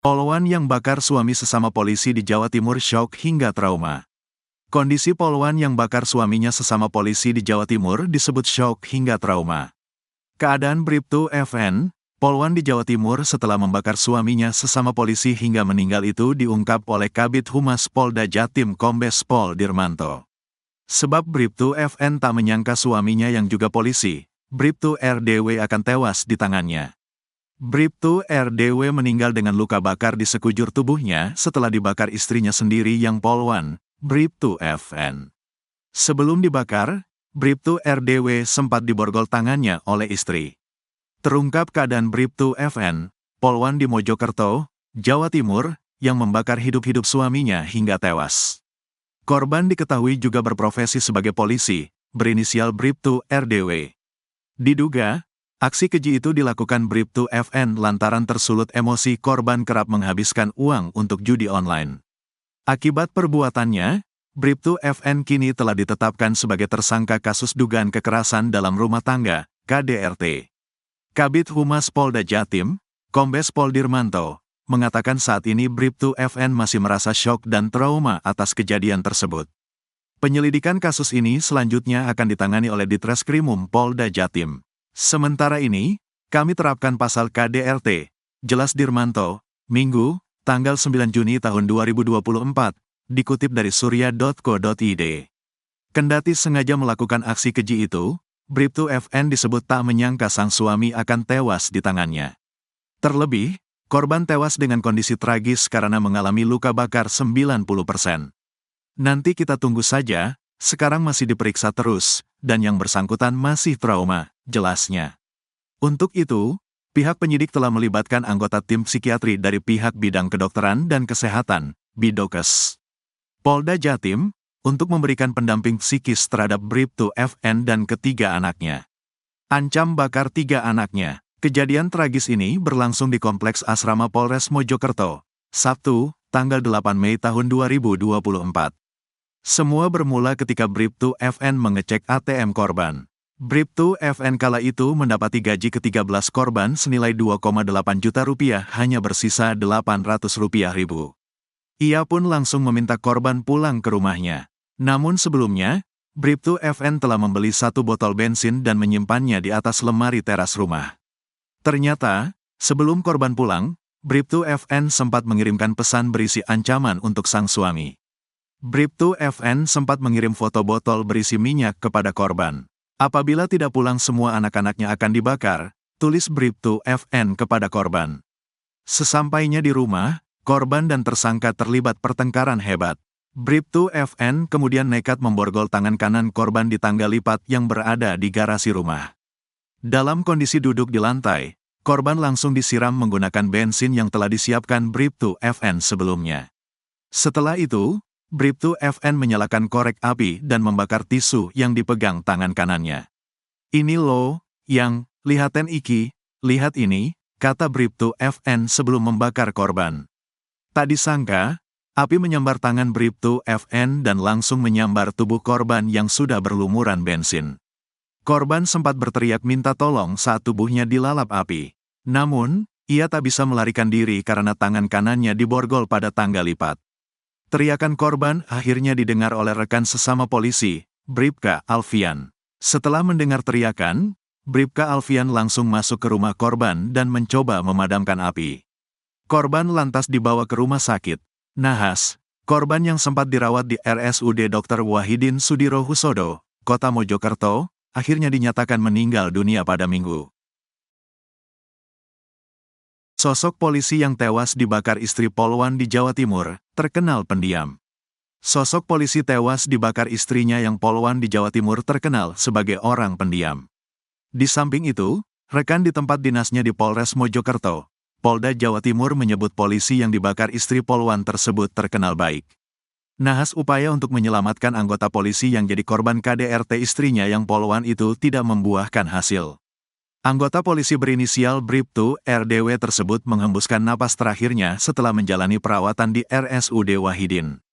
Polwan yang bakar suami sesama polisi di Jawa Timur syok hingga trauma. Kondisi polwan yang bakar suaminya sesama polisi di Jawa Timur disebut syok hingga trauma. Keadaan Bribtu FN, polwan di Jawa Timur setelah membakar suaminya sesama polisi hingga meninggal itu diungkap oleh Kabid Humas Polda Jatim Kombes Pol Dirmanto. Sebab Bribtu FN tak menyangka suaminya yang juga polisi, Bribtu RDW akan tewas di tangannya. Bribtu RDW meninggal dengan luka bakar di sekujur tubuhnya setelah dibakar istrinya sendiri yang polwan, Bribtu FN. Sebelum dibakar, Bribtu RDW sempat diborgol tangannya oleh istri. Terungkap keadaan Bribtu FN, polwan di Mojokerto, Jawa Timur, yang membakar hidup-hidup suaminya hingga tewas. Korban diketahui juga berprofesi sebagai polisi, berinisial Bribtu RDW. Diduga, aksi keji itu dilakukan Bribtu FN lantaran tersulut emosi korban kerap menghabiskan uang untuk judi online. Akibat perbuatannya, Bribtu FN kini telah ditetapkan sebagai tersangka kasus dugaan kekerasan dalam rumah tangga, KDRT. Kabid Humas Polda Jatim, Kombes Pol Dirmanto, mengatakan saat ini Bribtu FN masih merasa syok dan trauma atas kejadian tersebut. Penyelidikan kasus ini selanjutnya akan ditangani oleh Ditreskrimum Polda Jatim. Sementara ini, kami terapkan pasal KDRT, jelas Dirmanto, Minggu, tanggal 9 Juni tahun 2024, dikutip dari surya.co.id. Kendati sengaja melakukan aksi keji itu, Bribtu FN disebut tak menyangka sang suami akan tewas di tangannya. Terlebih, korban tewas dengan kondisi tragis karena mengalami luka bakar 90%. Nanti kita tunggu saja, sekarang masih diperiksa terus, dan yang bersangkutan masih trauma, jelasnya. Untuk itu, pihak penyidik telah melibatkan anggota tim psikiatri dari pihak bidang kedokteran dan kesehatan, Bidokes, Polda Jatim, untuk memberikan pendamping psikis terhadap Bribtu FN dan ketiga anaknya. Ancam bakar 3 anaknya. Kejadian tragis ini berlangsung di Kompleks Asrama Polres Mojokerto, Sabtu, tanggal 8 Mei tahun 2024. Semua bermula ketika Bribtu FN mengecek ATM korban. Bribtu FN kala itu mendapati gaji ke-13 korban senilai 2,8 juta rupiah hanya bersisa 800 rupiah ribu. Ia pun langsung meminta korban pulang ke rumahnya. Namun sebelumnya, Bribtu FN telah membeli 1 botol bensin dan menyimpannya di atas lemari teras rumah. Ternyata, sebelum korban pulang, Bribtu FN sempat mengirimkan pesan berisi ancaman untuk sang suami. Bribtu FN sempat mengirim foto botol berisi minyak kepada korban. Apabila tidak pulang semua anak-anaknya akan dibakar, tulis Bribtu FN kepada korban. Sesampainya di rumah, korban dan tersangka terlibat pertengkaran hebat. Bribtu FN kemudian nekat memborgol tangan kanan korban di tangga lipat yang berada di garasi rumah. Dalam kondisi duduk di lantai, korban langsung disiram menggunakan bensin yang telah disiapkan Bribtu FN sebelumnya. Setelah itu, Bribtu FN menyalakan korek api dan membakar tisu yang dipegang tangan kanannya. "Ini loh, yang, lihaten iki, lihat ini," kata Bribtu FN sebelum membakar korban. Tak disangka, api menyambar tangan Bribtu FN dan langsung menyambar tubuh korban yang sudah berlumuran bensin. Korban sempat berteriak minta tolong saat tubuhnya dilalap api. Namun, ia tak bisa melarikan diri karena tangan kanannya diborgol pada tangga lipat. Teriakan korban akhirnya didengar oleh rekan sesama polisi, Bribka Alfian. Setelah mendengar teriakan, Bribka Alfian langsung masuk ke rumah korban dan mencoba memadamkan api. Korban lantas dibawa ke rumah sakit. Nahas, korban yang sempat dirawat di RSUD Dr. Wahidin Sudirohusodo, Kota Mojokerto, akhirnya dinyatakan meninggal dunia pada Minggu. Sosok polisi yang tewas dibakar istri polwan di Jawa Timur, terkenal pendiam. Sosok polisi tewas dibakar istrinya yang polwan di Jawa Timur terkenal sebagai orang pendiam. Di samping itu, rekan di tempat dinasnya di Polres Mojokerto, Polda Jawa Timur menyebut polisi yang dibakar istri polwan tersebut terkenal baik. Nahas upaya untuk menyelamatkan anggota polisi yang jadi korban KDRT istrinya yang polwan itu tidak membuahkan hasil. Anggota polisi berinisial Bribtu RDW tersebut menghembuskan napas terakhirnya setelah menjalani perawatan di RSUD Wahidin.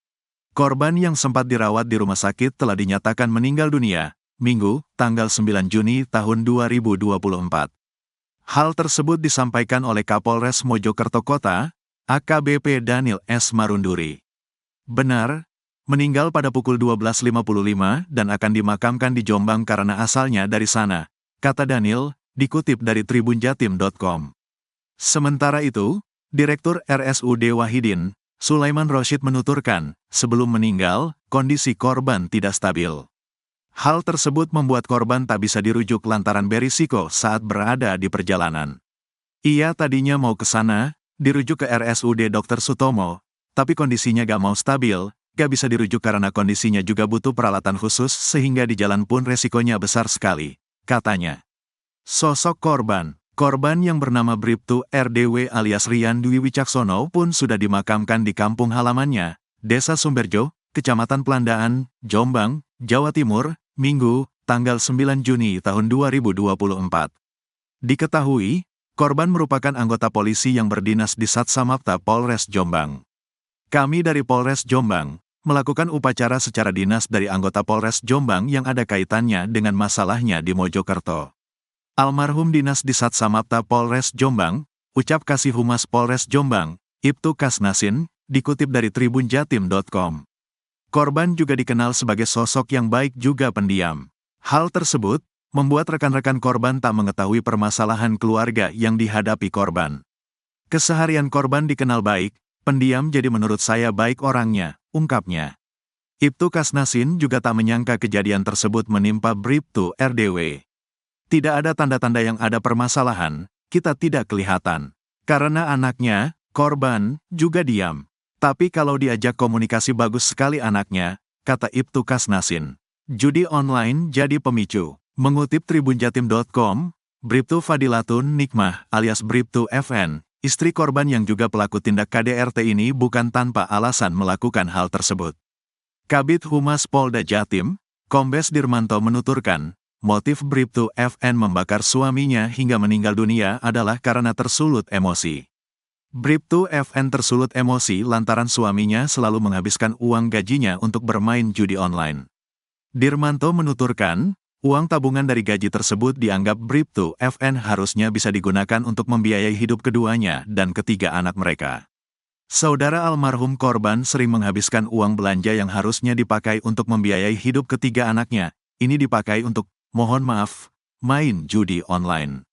Korban yang sempat dirawat di rumah sakit telah dinyatakan meninggal dunia, Minggu, tanggal 9 Juni tahun 2024. Hal tersebut disampaikan oleh Kapolres Mojokerto Kota, AKBP Daniel S. Marunduri. Benar, meninggal pada pukul 12.55 dan akan dimakamkan di Jombang karena asalnya dari sana, kata Daniel, dikutip dari tribunjatim.com. Sementara itu, Direktur RSUD Wahidin, Sulaiman Rosyid menuturkan, sebelum meninggal, kondisi korban tidak stabil. Hal tersebut membuat korban tak bisa dirujuk lantaran berisiko saat berada di perjalanan. Ia tadinya mau ke sana, dirujuk ke RSUD Dr. Sutomo, tapi kondisinya gak mau stabil, gak bisa dirujuk karena kondisinya juga butuh peralatan khusus sehingga di jalan pun resikonya besar sekali, katanya. Sosok korban yang bernama Bribtu RDW alias Rian Dwi Wicaksono pun sudah dimakamkan di kampung halamannya, Desa Sumberjo, Kecamatan Pelandaan, Jombang, Jawa Timur, Minggu, tanggal 9 Juni tahun 2024. Diketahui, korban merupakan anggota polisi yang berdinas di Satsamapta Polres Jombang. Kami dari Polres Jombang melakukan upacara secara dinas dari anggota Polres Jombang yang ada kaitannya dengan masalahnya di Mojokerto. Almarhum dinas di Satsamapta Polres Jombang, ucap Kasih Humas Polres Jombang, Ibtu Kasnasin, dikutip dari tribunjatim.com. Korban juga dikenal sebagai sosok yang baik juga pendiam. Hal tersebut membuat rekan-rekan korban tak mengetahui permasalahan keluarga yang dihadapi korban. Keseharian korban dikenal baik, pendiam jadi menurut saya baik orangnya, ungkapnya. Ibtu Kasnasin juga tak menyangka kejadian tersebut menimpa Bribtu RDW. Tidak ada tanda-tanda yang ada permasalahan, kita tidak kelihatan. Karena anaknya, korban, juga diam. Tapi kalau diajak komunikasi bagus sekali anaknya, kata Ibtu Kasnasin. Judi online jadi pemicu. Mengutip tribunjatim.com, Bribtu Fadilatun Nikmah alias Bribtu FN, istri korban yang juga pelaku tindak KDRT ini bukan tanpa alasan melakukan hal tersebut. Kabid Humas Polda Jatim, Kombes Dirmanto menuturkan, motif Bribtu FN membakar suaminya hingga meninggal dunia adalah karena tersulut emosi. Bribtu FN tersulut emosi lantaran suaminya selalu menghabiskan uang gajinya untuk bermain judi online. Dirmanto menuturkan, uang tabungan dari gaji tersebut dianggap Bribtu FN harusnya bisa digunakan untuk membiayai hidup keduanya dan ketiga anak mereka. Saudara almarhum korban sering menghabiskan uang belanja yang harusnya dipakai untuk membiayai hidup ketiga anaknya, ini dipakai untuk, mohon maaf, main judi online.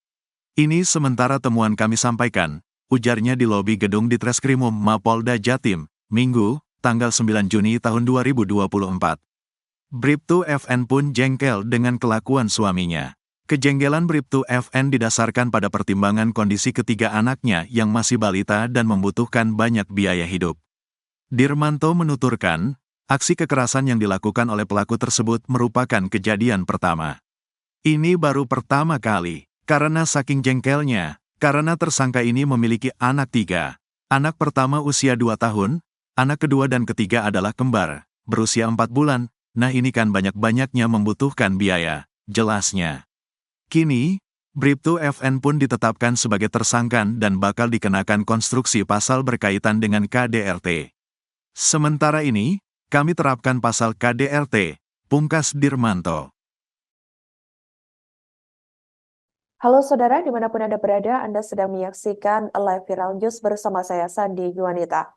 Ini sementara temuan kami sampaikan, ujarnya di lobi gedung Ditreskrimum Mapolda Jatim, Minggu, tanggal 9 Juni tahun 2024. Bribtu FN pun jengkel dengan kelakuan suaminya. Kejengkelan Bribtu FN didasarkan pada pertimbangan kondisi ketiga anaknya yang masih balita dan membutuhkan banyak biaya hidup. Dirmanto menuturkan, aksi kekerasan yang dilakukan oleh pelaku tersebut merupakan kejadian pertama. Ini baru pertama kali, karena saking jengkelnya, karena tersangka ini memiliki anak 3. Anak pertama usia 2 tahun, anak kedua dan ketiga adalah kembar, berusia 4 bulan, nah ini kan banyak-banyaknya membutuhkan biaya, jelasnya. Kini, Bribtu FN pun ditetapkan sebagai tersangka dan bakal dikenakan konstruksi pasal berkaitan dengan KDRT. Sementara ini, kami terapkan pasal KDRT, pungkas Dirmanto. Halo saudara, dimanapun Anda berada, Anda sedang menyaksikan Live Viral News bersama saya, Sandi Yuanita.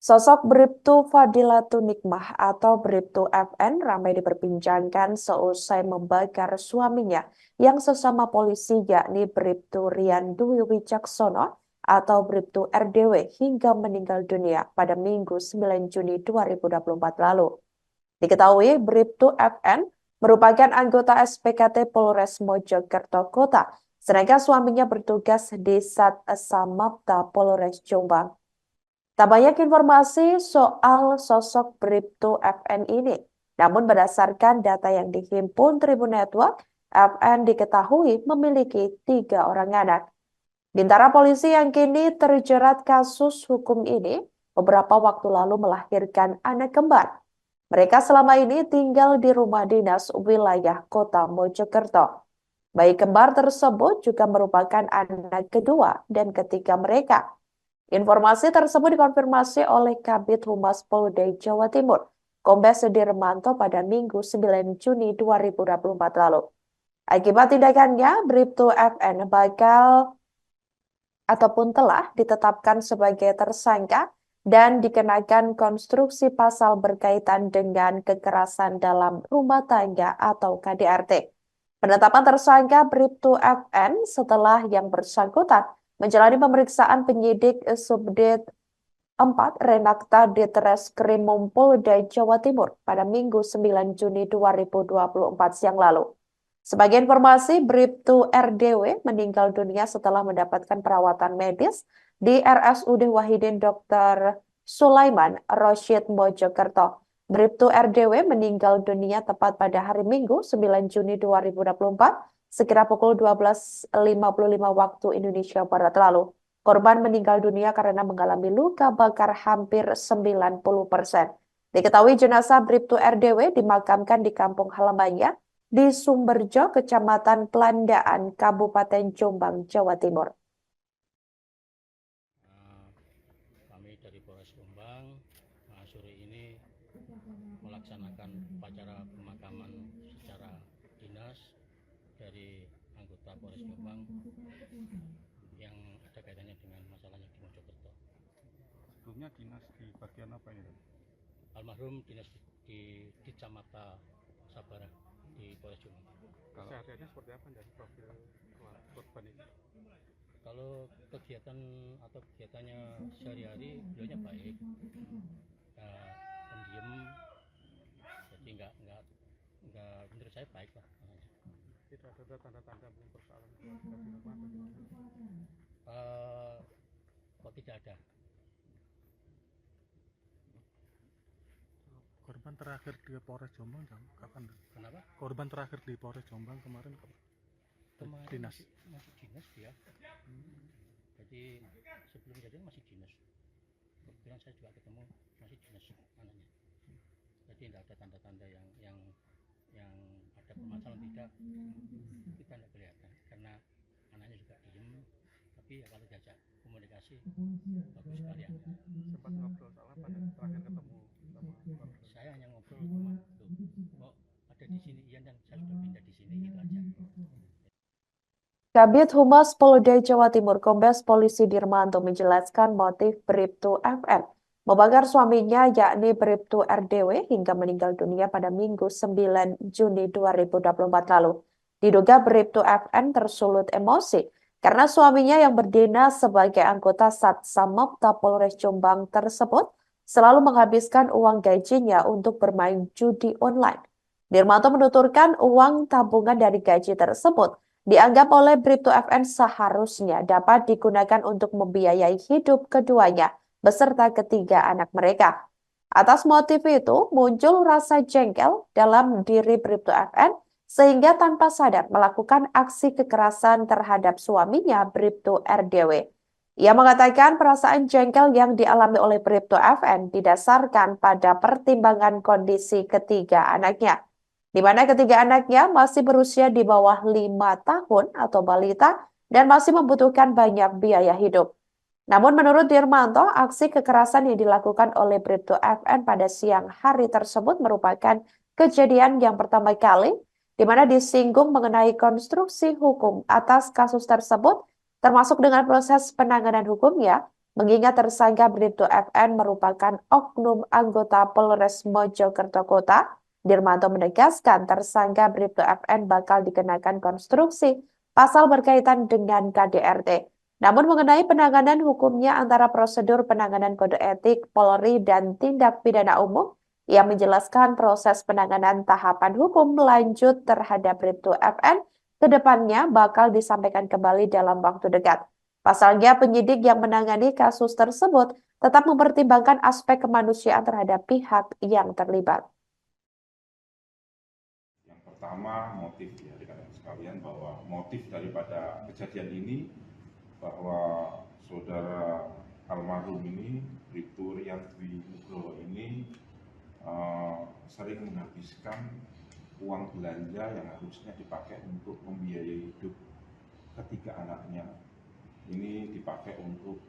Sosok Bribtu Fadilatun Nikmah atau Bribtu FN ramai diperbincangkan seusai membakar suaminya yang sesama polisi yakni Bribtu Rian Dwi Wicaksono atau Bribtu RDW hingga meninggal dunia pada Minggu 9 Juni 2024 lalu. Diketahui Bribtu FN merupakan anggota SPKT Polres Mojokerto Kota, sedangkan suaminya bertugas di Satsamapta Polres Jombang. Tak banyak informasi soal sosok Bribtu FN ini, namun berdasarkan data yang dihimpun Tribun Network, FN diketahui memiliki 3 orang anak. Bintara polisi yang kini terjerat kasus hukum ini, beberapa waktu lalu melahirkan anak kembar. Mereka selama ini tinggal di rumah dinas wilayah Kota Mojokerto. Bayi kembar tersebut juga merupakan anak kedua dan ketiga mereka. Informasi tersebut dikonfirmasi oleh Kabid Humas Polda Jawa Timur, Kombes Dirmanto pada Minggu 9 Juni 2024 lalu. Akibat tindakannya, Bribtu FN bakal ataupun telah ditetapkan sebagai tersangka dan dikenakan konstruksi pasal berkaitan dengan kekerasan dalam rumah tangga atau KDRT. Penetapan tersangka Bribtu FN setelah yang bersangkutan menjalani pemeriksaan penyidik Subdit 4 Renakta Ditreskrim Polda Jawa Timur pada Minggu 9 Juni 2024 siang lalu. Sebagai informasi, Bribtu RDW meninggal dunia setelah mendapatkan perawatan medis di RSUD Wahidin Dr. Sulaiman Rosyid Mojokerto. Bribtu RDW meninggal dunia tepat pada hari Minggu 9 Juni 2024 sekira pukul 12.55 waktu Indonesia Barat lalu. Korban meninggal dunia karena mengalami luka bakar hampir 90%. Diketahui jenazah Bribtu RDW dimakamkan di kampung halamannya di Sumberjo, Kecamatan Pelandaan, Kabupaten Jombang, Jawa Timur. Kami dari Polres Jombang sore ini melaksanakan upacara pemakaman secara dinas dari anggota Polres Jombang yang ada kaitannya dengan masalahnya di Mojokerto. Sebelumnya dinas di bagian apa ini? Almarhum dinas di Kecamatan Sabara di Polres Jombang. Kesehariannya seperti apa dari profil korban ini? Kalau kegiatan atau kegiatannya sehari-hari beliaunya baik, pendiam, jadi nggak menurut saya baik lah. Tidak ada tanda-tanda persoalan keluarga di rumah atau gimana? Kok tidak ada? Korban terakhir di Polres Jombang kapan? Kenapa? Korban terakhir di Polres Jombang kemarin dinas. Masih dinas dia. Jadi sebelum kejadian masih dinas. Kebetulan saya juga ketemu masih dinas anaknya. Jadi tidak ada tanda-tanda yang ada permasalahan, tidak, kita tidak kelihatan karena anaknya juga diem. Tapi ya kalau diajak komunikasi bagus sekali. Sempat ngobrol soal apa terakhir ketemu sama korban? Saya hanya ngobrol sama kok ada di sini, iya, dan saya sudah pindah di sini, gitu aja. Kabid Humas Polda Jawa Timur Kombes Polisi Dirmanto menjelaskan motif Bribtu FN membakar suaminya yakni Bribtu RDW hingga meninggal dunia pada Minggu 9 Juni 2024 lalu. Diduga Bribtu FN tersulut emosi karena suaminya yang berdinas sebagai anggota Satsamapta Polres Jombang tersebut selalu menghabiskan uang gajinya untuk bermain judi online. Dirmanto menuturkan uang tabungan dari gaji tersebut dianggap oleh Bribtu FN seharusnya dapat digunakan untuk membiayai hidup keduanya beserta ketiga anak mereka. Atas motif itu muncul rasa jengkel dalam diri Bribtu FN sehingga tanpa sadar melakukan aksi kekerasan terhadap suaminya Bribtu RDW. Ia mengatakan perasaan jengkel yang dialami oleh Bribtu FN didasarkan pada pertimbangan kondisi ketiga anaknya, di mana ketiga anaknya masih berusia di bawah 5 tahun atau balita dan masih membutuhkan banyak biaya hidup. Namun menurut Dirmanto, aksi kekerasan yang dilakukan oleh Bribtu FN pada siang hari tersebut merupakan kejadian yang pertama kali di mana disinggung mengenai konstruksi hukum atas kasus tersebut, termasuk dengan proses penanganan hukumnya, mengingat tersangka Bribtu FN merupakan oknum anggota Polres Mojokerto Kota. Dirmanto menegaskan tersangka Bribtu FN bakal dikenakan konstruksi pasal berkaitan dengan KDRT. Namun mengenai penanganan hukumnya antara prosedur penanganan kode etik Polri dan tindak pidana umum, ia menjelaskan proses penanganan tahapan hukum lanjut terhadap Bribtu FN ke depannya bakal disampaikan kembali dalam waktu dekat. Pasalnya penyidik yang menangani kasus tersebut tetap mempertimbangkan aspek kemanusiaan terhadap pihak yang terlibat. Pertama, motif ya rekan-rekan sekalian, bahwa motif daripada kejadian ini bahwa saudara almarhum ini Bribtu Riandwi Nugroho ini sering menghabiskan uang belanja yang harusnya dipakai untuk membiayai hidup ketiga anaknya, ini dipakai untuk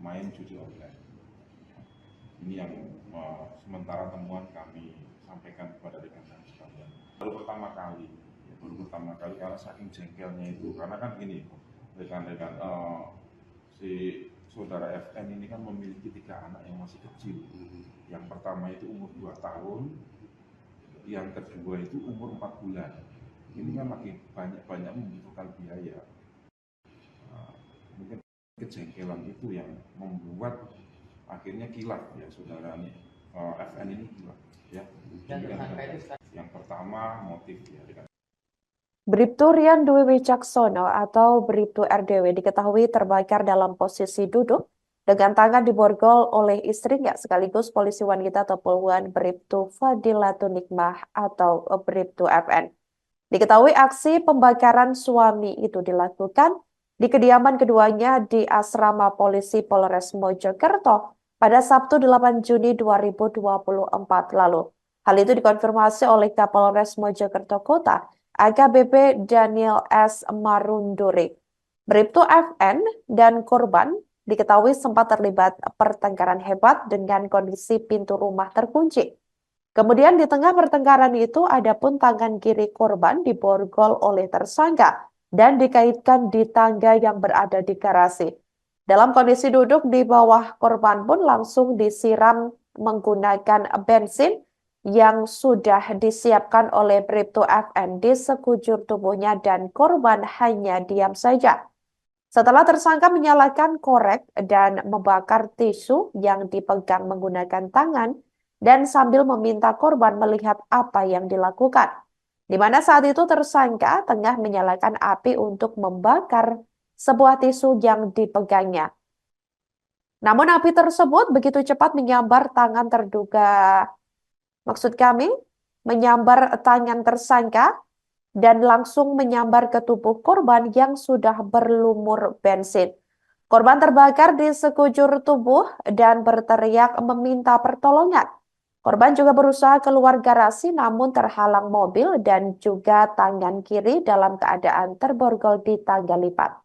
main judi online. Ini yang sementara temuan kami sampaikan kepada rekan-rekan sekalian. Baru pertama kali karena saking jengkelnya itu, karena kan gini, rekan-rekan, si saudara FN ini kan memiliki 3 anak yang masih kecil. Yang pertama itu umur 2 tahun, yang kedua itu umur 4 bulan. Ini kan lagi banyak membutuhkan biaya. Mungkin kejengkelan itu yang membuat akhirnya kilaf ya saudara FN ini kilaf ya. Yang pertama motif ya. Bribtu Rian Dwi Wicaksono atau Bribtu RDW diketahui terbakar dalam posisi duduk dengan tangan diborgol oleh istrinya sekaligus polisi wanita atau puluhan Bribtu Fadilatun Nikmah atau Bribtu FN. Diketahui aksi pembakaran suami itu dilakukan di kediaman keduanya di Asrama Polisi Polres Mojokerto pada Sabtu 8 Juni 2024 lalu. Hal itu dikonfirmasi oleh Kapolres Mojokerto Kota, AKBP Daniel S. Marunduri. Bribtu FN dan korban diketahui sempat terlibat pertengkaran hebat dengan kondisi pintu rumah terkunci. Kemudian di tengah pertengkaran itu ada pun tangan kiri korban diborgol oleh tersangka dan dikaitkan di tangga yang berada di garasi. Dalam kondisi duduk di bawah, korban pun langsung disiram menggunakan bensin yang sudah disiapkan oleh Bribtu FN di sekujur tubuhnya dan korban hanya diam saja. Setelah tersangka menyalakan korek dan membakar tisu yang dipegang menggunakan tangan dan sambil meminta korban melihat apa yang dilakukan. Di mana saat itu tersangka tengah menyalakan api untuk membakar sebuah tisu yang dipegangnya. Namun api tersebut begitu cepat menyambar tangan menyambar tangan tersangka dan langsung menyambar ke tubuh korban yang sudah berlumur bensin. Korban terbakar di sekujur tubuh dan berteriak meminta pertolongan. Korban juga berusaha keluar garasi namun terhalang mobil dan juga tangan kiri dalam keadaan terborgol di tangga lipat.